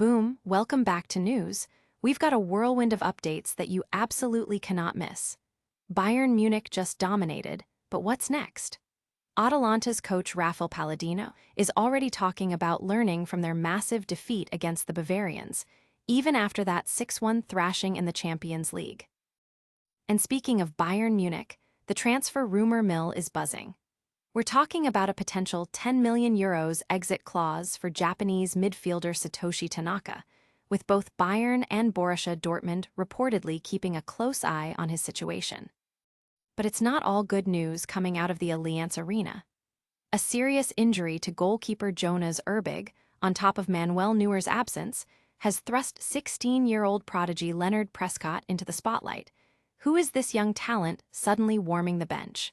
Boom, welcome back to news. We've got a whirlwind of updates that you absolutely cannot miss. Bayern Munich just dominated, but what's next? Atalanta's coach Raffaele Palladino is already talking about learning from their massive defeat against the Bavarians, even after that 6-1 thrashing in the Champions League. And speaking of Bayern Munich, the transfer rumor mill is buzzing. We're talking about a potential €10 million exit clause for Japanese midfielder Satoshi Tanaka, with both Bayern and Borussia Dortmund reportedly keeping a close eye on his situation. But it's not all good news coming out of the Allianz Arena. A serious injury to goalkeeper Jonas Erbig, on top of Manuel Neuer's absence, has thrust 16-year-old prodigy Leonard Prescott into the spotlight. Who is this young talent suddenly warming the bench?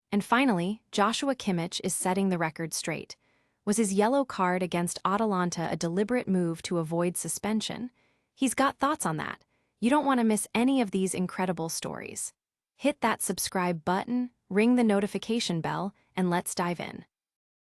And finally, Joshua Kimmich is setting the record straight. Was his yellow card against Atalanta a deliberate move to avoid suspension? He's got thoughts on that. You don't want to miss any of these incredible stories. Hit that subscribe button, ring the notification bell, and let's dive in.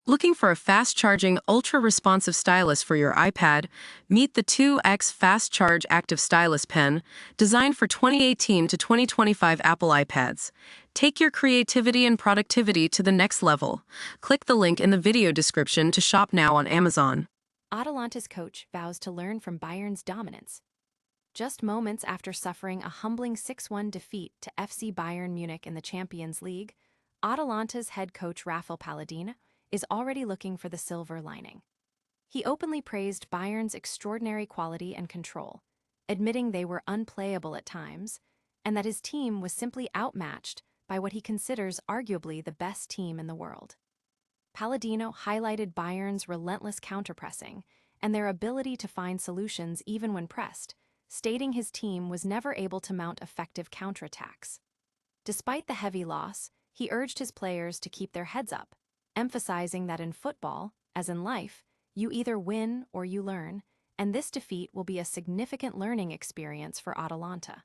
Looking for a fast-charging, ultra-responsive stylus for your iPad? Meet the 2X Fast Charge Active Stylus Pen, designed for 2018 to 2025 Apple iPads. Take your creativity and productivity to the next level. Click the link in the video description to shop now on Amazon. Atalanta's coach vows to learn from Bayern's dominance. Just moments after suffering a humbling 6-1 defeat to FC Bayern Munich in the Champions League, Atalanta's head coach Raffaele Palladino is already looking for the silver lining. He openly praised Bayern's extraordinary quality and control, admitting they were unplayable at times, and that his team was simply outmatched by what he considers arguably the best team in the world. Palladino highlighted Bayern's relentless counterpressing and their ability to find solutions even when pressed, stating his team was never able to mount effective counterattacks. Despite the heavy loss, he urged his players to keep their heads up, emphasizing that in football, as in life, you either win or you learn, and this defeat will be a significant learning experience for Atalanta.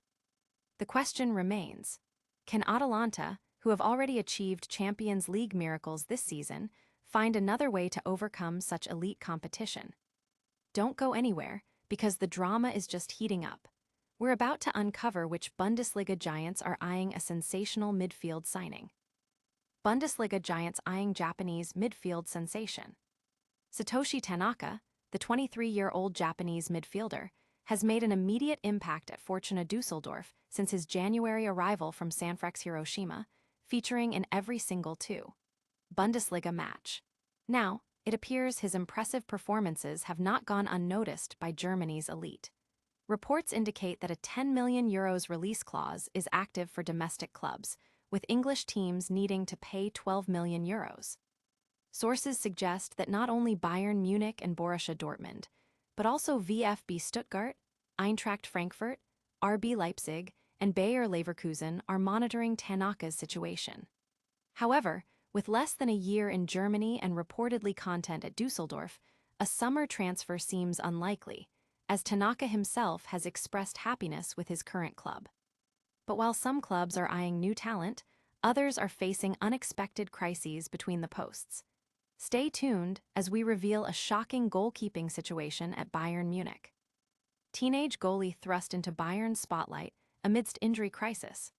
The question remains, can Atalanta, who have already achieved Champions League miracles this season, find another way to overcome such elite competition? Don't go anywhere, because the drama is just heating up. We're about to uncover which Bundesliga giants are eyeing a sensational midfield signing. Bundesliga giants eyeing Japanese midfield sensation. Satoshi Tanaka, the 23-year-old Japanese midfielder, has made an immediate impact at Fortuna Düsseldorf since his January arrival from Sanfrecce Hiroshima, featuring in every single Bundesliga match. Now, it appears his impressive performances have not gone unnoticed by Germany's elite. Reports indicate that a €10 million release clause is active for domestic clubs, with English teams needing to pay €12 million. Sources suggest that not only Bayern Munich and Borussia Dortmund, but also VfB Stuttgart, Eintracht Frankfurt, RB Leipzig, and Bayer Leverkusen are monitoring Tanaka's situation. However, with less than a year in Germany and reportedly content at Düsseldorf, a summer transfer seems unlikely, as Tanaka himself has expressed happiness with his current club. But while some clubs are eyeing new talent, others are facing unexpected crises between the posts. Stay tuned as we reveal a shocking goalkeeping situation at Bayern Munich. Teenage goalie thrust into Bayern's spotlight amidst injury crisis.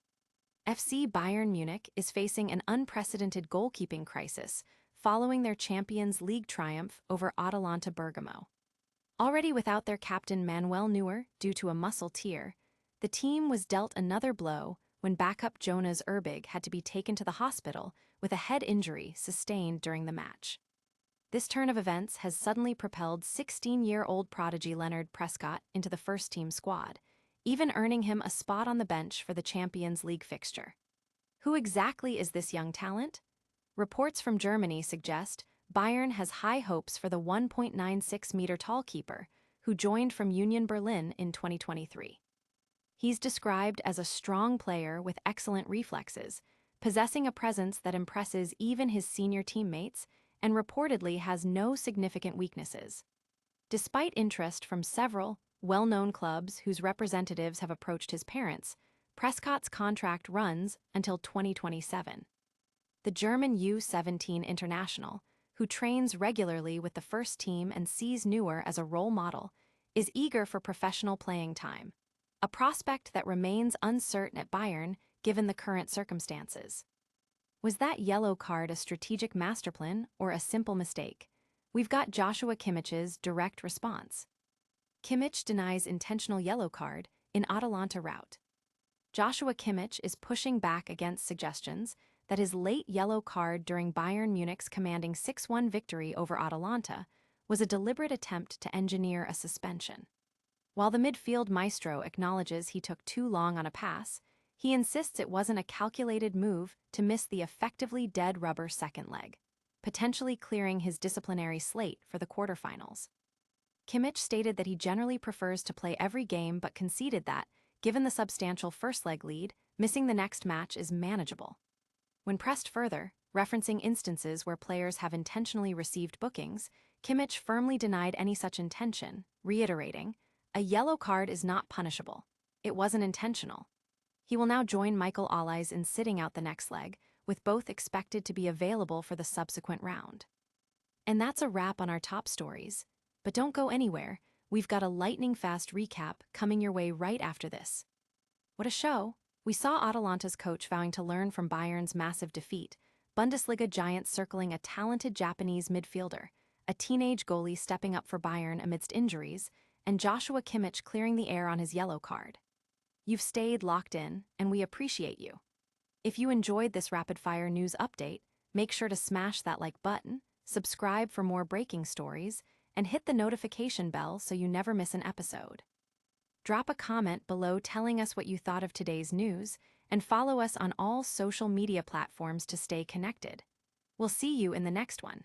FC Bayern Munich is facing an unprecedented goalkeeping crisis following their Champions League triumph over Atalanta Bergamo. Already without their captain Manuel Neuer due to a muscle tear, the team was dealt another blow when backup Jonas Erbig had to be taken to the hospital with a head injury sustained during the match. This turn of events has suddenly propelled 16-year-old prodigy Leonard Prescott into the first-team squad, even earning him a spot on the bench for the Champions League fixture. Who exactly is this young talent? Reports from Germany suggest Bayern has high hopes for the 1.96-meter-tall keeper, who joined from Union Berlin in 2023. He's described as a strong player with excellent reflexes, possessing a presence that impresses even his senior teammates, and reportedly has no significant weaknesses. Despite interest from several well-known clubs whose representatives have approached his parents, Prescott's contract runs until 2027. The German U17 international, who trains regularly with the first team and sees Neuer as a role model, is eager for professional playing time, a prospect that remains uncertain at Bayern given the current circumstances. Was that yellow card a strategic masterplan or a simple mistake? We've got Joshua Kimmich's direct response. Kimmich denies intentional yellow card in Atalanta rout. Joshua Kimmich is pushing back against suggestions that his late yellow card during Bayern Munich's commanding 6-1 victory over Atalanta was a deliberate attempt to engineer a suspension. While the midfield maestro acknowledges he took too long on a pass, he insists it wasn't a calculated move to miss the effectively dead rubber second leg, potentially clearing his disciplinary slate for the quarterfinals. Kimmich stated that he generally prefers to play every game but conceded that, given the substantial first-leg lead, missing the next match is manageable. When pressed further, referencing instances where players have intentionally received bookings, Kimmich firmly denied any such intention, reiterating, "A yellow card is not punishable. It wasn't intentional." He will now join Michael Olise in sitting out the next leg, with both expected to be available for the subsequent round. And that's a wrap on our top stories. But don't go anywhere, we've got a lightning-fast recap coming your way right after this. What a show! We saw Atalanta's coach vowing to learn from Bayern's massive defeat, Bundesliga giants circling a talented Japanese midfielder, a teenage goalie stepping up for Bayern amidst injuries, and Joshua Kimmich clearing the air on his yellow card. You've stayed locked in, and we appreciate you. If you enjoyed this rapid-fire news update, make sure to smash that like button, subscribe for more breaking stories, and hit the notification bell so you never miss an episode. Drop a comment below telling us what you thought of today's news, and follow us on all social media platforms to stay connected. We'll see you in the next one.